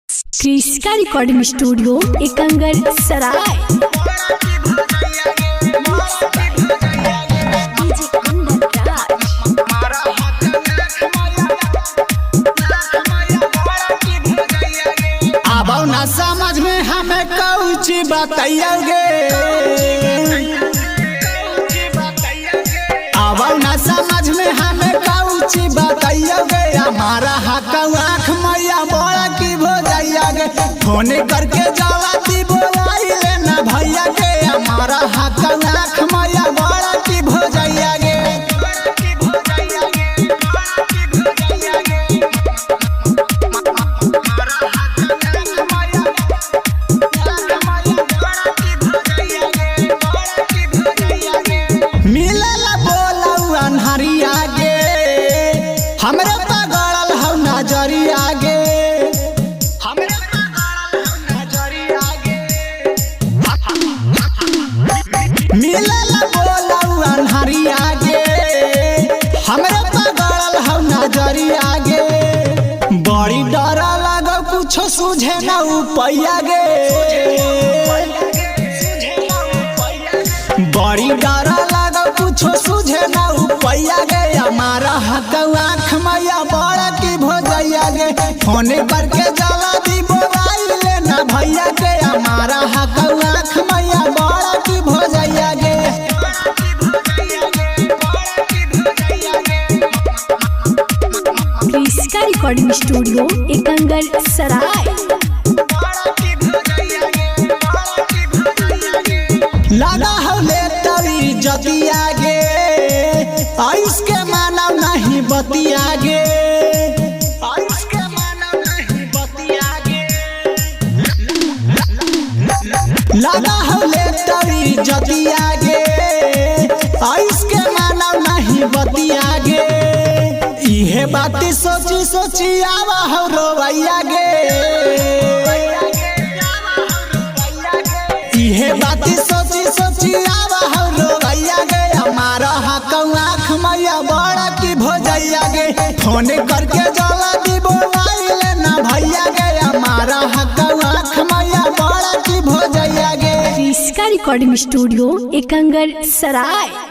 क्रिस्का recording studio Ekangar सराय। अब ना समझ में हमें कुछ बताइए, अब ना समझ में हमें कुछ बताइए। हमारा हक आँख मैया बड़ा की भो जाइए, फोन करके जवाती बोलाई लेना भैया के। हमारा हक आँख मैया बड़ा की भो जाइए। मिलला बोलऊ अनहरिया गे, हमरे पगड़ल हौ नजरिया गे, हमरे पगड़ल हौ नजरिया गे। मिलला बोलऊ अनहरिया गे, हमरे पगड़ल हौ नजरिया गे। बड़ी डर लगौ कुछो सूझे न उपैया गे, बड़ी डर कुछो सूझे न उपैया गे। हमारा हक आँख मैया बड़ा की भोजैया गे, फोन करके जला दी बोलाई लेना भैया के। हमारा हक आँख मैया बड़ा की भोजैया गे। क्रिस्का रिकॉर्डिंग स्टूडियो एकंगर सराय। लगा हो ले तरी जतिया गे, आयुष के मानव नहीं बतिया गे, आयुष के मानव नहीं बतिया गे। लगा हो ले तरी जतिया गे, आयुष के मानव नहीं बतिया गे। इहे बाती सोची सोची आवा हो रोवैया गे, इहे बाती सोची सोची आवा हो रोवैया गे। हमारा हक आँख मैया बड़ा की भोजैया गे, फोन करके जला दी बोलाई लेना भैया गे। हमारा हक आँख मैया बड़ा की भोजैया गे। क्रिस्का रिकॉर्डिंग स्टूडियो एकंगर सराय।